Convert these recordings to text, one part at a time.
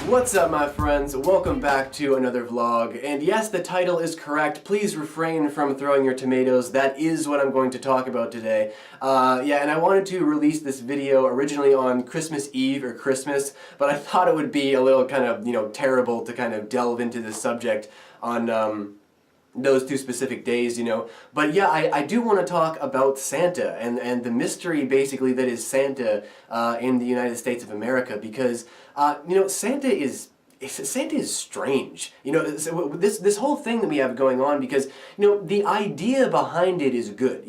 What's up, my friends? Welcome back to another vlog. And yes, the title is correct. Please refrain from throwing your tomatoes. That is what I'm going to talk about today. And I wanted to release this video originally on Christmas Eve or Christmas, but I thought it would be a little kind of, terrible to kind of delve into this subject on those two specific days, But yeah, I do want to talk about Santa and the mystery, basically, that is Santa in the United States of America, because, Santa is strange. This whole thing that we have going on, because, the idea behind it is good.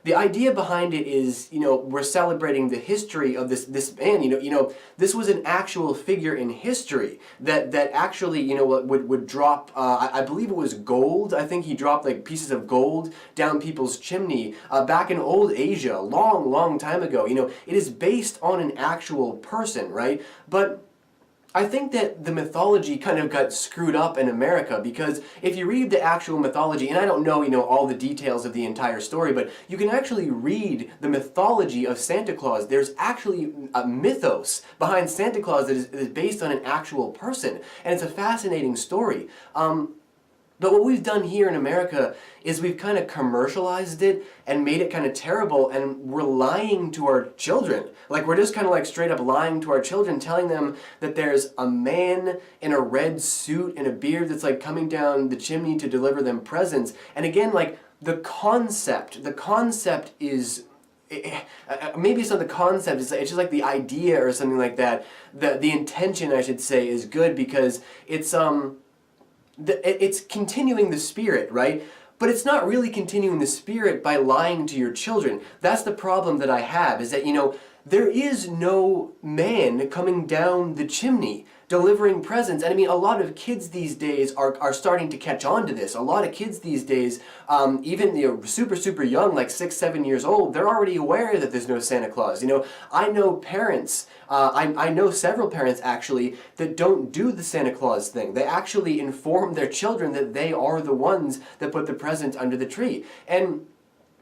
The idea behind it is, we're celebrating the history of this man. This was an actual figure in history that actually, would drop, I believe it was gold. I think he dropped like pieces of gold down people's chimney back in old Asia, long time ago. It is based on an actual person, right? But I think that the mythology kind of got screwed up in America, because if you read the actual mythology, and I don't know, all the details of the entire story, but you can actually read the mythology of Santa Claus. There's actually a mythos behind Santa Claus that is based on an actual person, and it's a fascinating story. But what we've done here in America is we've kind of commercialized it and made it kind of terrible, and we're lying to our children. Like, we're just kind of like straight up lying to our children, telling them that there's a man in a red suit and a beard that's like coming down the chimney to deliver them presents. And again, like, the concept is, maybe it's not the concept, it's just like the idea or something like that. The intention, I should say, is good, because it's continuing the spirit, right? But it's not really continuing the spirit by lying to your children. That's the problem that I have, is that, there is no man coming down the chimney delivering presents. And I mean, a lot of kids these days are starting to catch on to this. A lot of kids these days, even super young, like 6, 7 years old, they're already aware that there's no Santa Claus. I know parents, I know several parents actually, that don't do the Santa Claus thing. They actually inform their children that they are the ones that put the present under the tree. And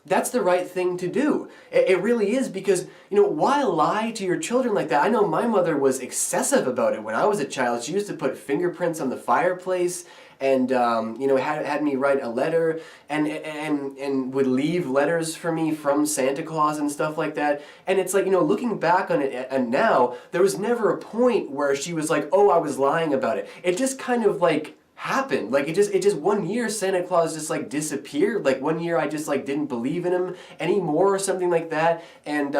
that's the right thing to do. It really is, because, why lie to your children like that? I know my mother was excessive about it when I was a child. She used to put fingerprints on the fireplace, and, had me write a letter, and would leave letters for me from Santa Claus and stuff like that. And it's like, looking back on it and now, there was never a point where she was like, oh, I was lying about it. It just kind of like happened. Like, it just one year Santa Claus just like disappeared. Like, one year I just like didn't believe in him anymore or something like that, and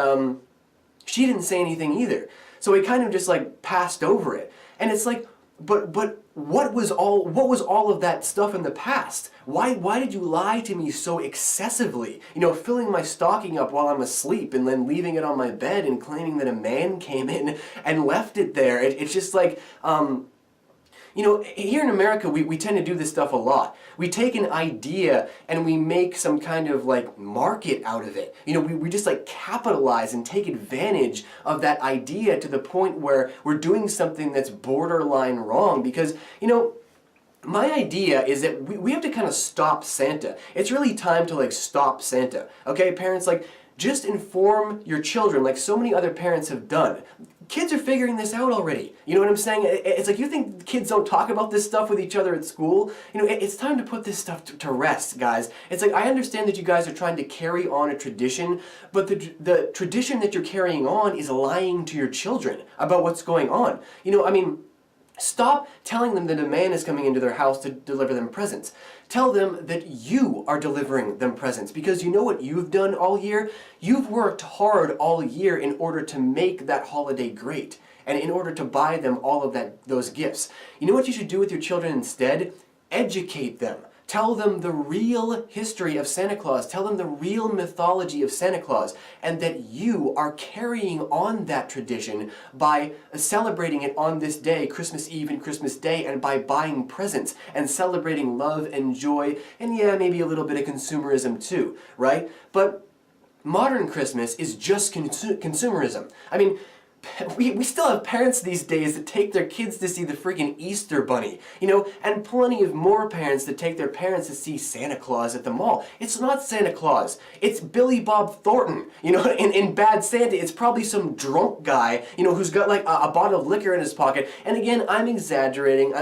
she didn't say anything either. So we kind of just like passed over it. And it's like, but what was all of that stuff in the past? Why did you lie to me so excessively? Filling my stocking up while I'm asleep and then leaving it on my bed and claiming that a man came in and left it there. It's just like, here in America, we tend to do this stuff a lot. We take an idea and we make some kind of like market out of it. We just like capitalize and take advantage of that idea to the point where we're doing something that's borderline wrong, because, my idea is that we have to kind of stop Santa. It's really time to like stop Santa. Okay, parents, like, just inform your children like so many other parents have done. Kids are figuring this out already. You know what I'm saying? It's like, you think kids don't talk about this stuff with each other at school? It's time to put this stuff to rest, guys. It's like, I understand that you guys are trying to carry on a tradition, but the tradition that you're carrying on is lying to your children about what's going on. Stop telling them that a man is coming into their house to deliver them presents. Tell them that you are delivering them presents, because you know what you've done all year? You've worked hard all year in order to make that holiday great, and in order to buy them all of those gifts. You know what you should do with your children instead? Educate them. Tell them the real history of Santa Claus. Tell them the real mythology of Santa Claus, and that you are carrying on that tradition by celebrating it on this day, Christmas Eve and Christmas Day, and by buying presents and celebrating love and joy, and yeah, maybe a little bit of consumerism too, right? But modern Christmas is just consumerism. I mean, we still have parents these days that take their kids to see the freaking Easter Bunny, you know, and plenty of more parents that take their parents to see Santa Claus at the mall. It's not Santa Claus, it's Billy Bob Thornton, you know, in Bad Santa. It's probably some drunk guy, you know, who's got like a bottle of liquor in his pocket. And again, I'm exaggerating,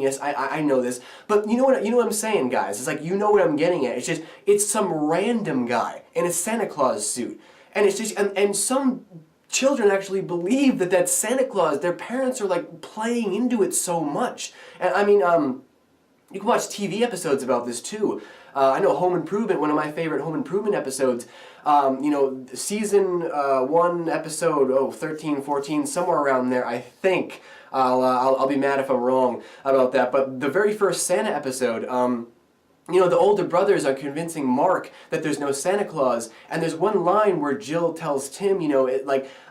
yes, I know this, but you know what I'm saying, guys? It's like, you know what I'm getting at. It's just, it's some random guy in a Santa Claus suit. And it's just, and some children actually believe that that's Santa Claus. Their parents are like playing into it so much. And I mean, you can watch TV episodes about this too. I know Home Improvement, one of my favorite Home Improvement episodes, you know, season 1 episode, 13, 14, somewhere around there, I think. I'll be mad if I'm wrong about that. But the very first Santa episode, you know, the older brothers are convincing Mark that there's no Santa Claus, and there's one line where Jill tells Tim, you know,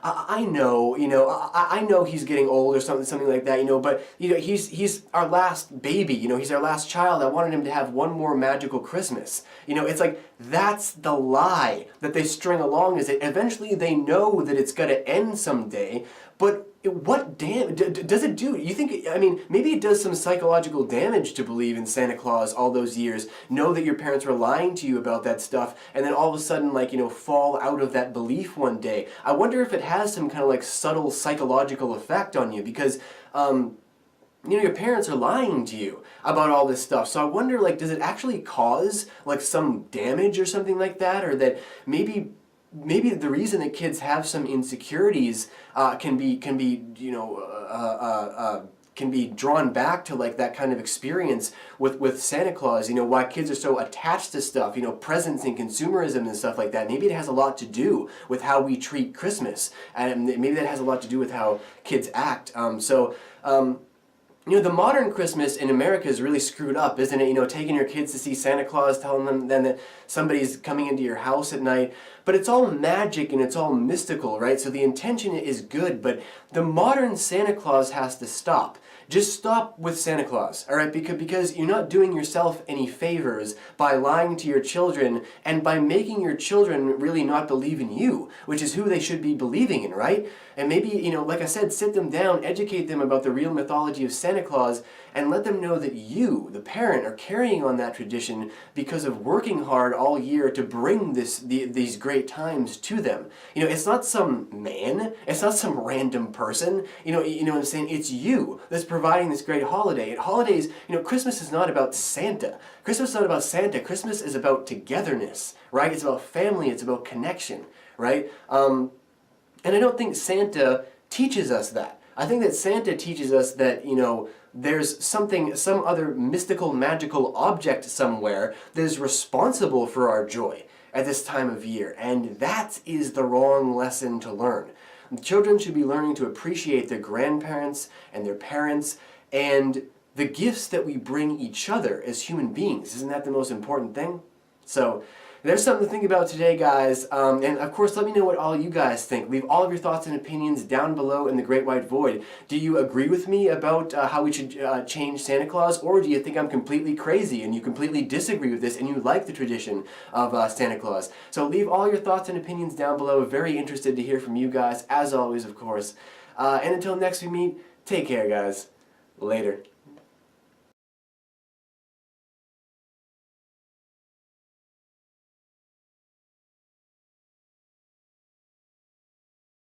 I know he's getting old or something like that, you know, but you know, he's our last baby, you know, he's our last child. I wanted him to have one more magical Christmas. You know, it's like, that's the lie that they string along, is that eventually they know that it's going to end someday, but what does it do? You think, I mean, maybe it does some psychological damage to believe in Santa Claus all those years, know that your parents were lying to you about that stuff, and then all of a sudden, like, you know, fall out of that belief one day. I wonder if it has some kind of like subtle psychological effect on you, because, you know, your parents are lying to you about all this stuff. So I wonder, like, does it actually cause like some damage or something like that, or that maybe the reason that kids have some insecurities can be you know can be drawn back to like that kind of experience with Santa Claus. You know, why kids are so attached to stuff, you know, presents and consumerism and stuff like that. Maybe it has a lot to do with how we treat Christmas, and maybe that has a lot to do with how kids act. You know, the modern Christmas in America is really screwed up, isn't it? You know, taking your kids to see Santa Claus, telling them then that somebody's coming into your house at night. But it's all magic and it's all mystical, right? So the intention is good, but the modern Santa Claus has to stop. Just stop with Santa Claus, all right? Because you're not doing yourself any favors by lying to your children and by making your children really not believe in you, which is who they should be believing in, right? And maybe, you know, like I said, sit them down, educate them about the real mythology of Santa Claus, and let them know that you, the parent, are carrying on that tradition because of working hard all year to bring these great times to them. You know, it's not some man, it's not some random person, you know what I'm saying? It's you that's providing this great holiday. And holidays, you know, Christmas is not about Santa. Christmas is not about Santa. Christmas is about togetherness, right? It's about family, it's about connection, right? And I don't think Santa teaches us that. I think that Santa teaches us that, you know, there's some other mystical, magical object somewhere that is responsible for our joy at this time of year. And that is the wrong lesson to learn. Children should be learning to appreciate their grandparents and their parents and the gifts that we bring each other as human beings. Isn't that the most important thing? So there's something to think about today, guys. And of course, let me know what all you guys think. Leave all of your thoughts and opinions down below in the Great White Void. Do you agree with me about how we should change Santa Claus, or do you think I'm completely crazy and you completely disagree with this and you like the tradition of Santa Claus? So leave all your thoughts and opinions down below. Very interested to hear from you guys, as always, of course. And until next we meet, take care, guys. Later.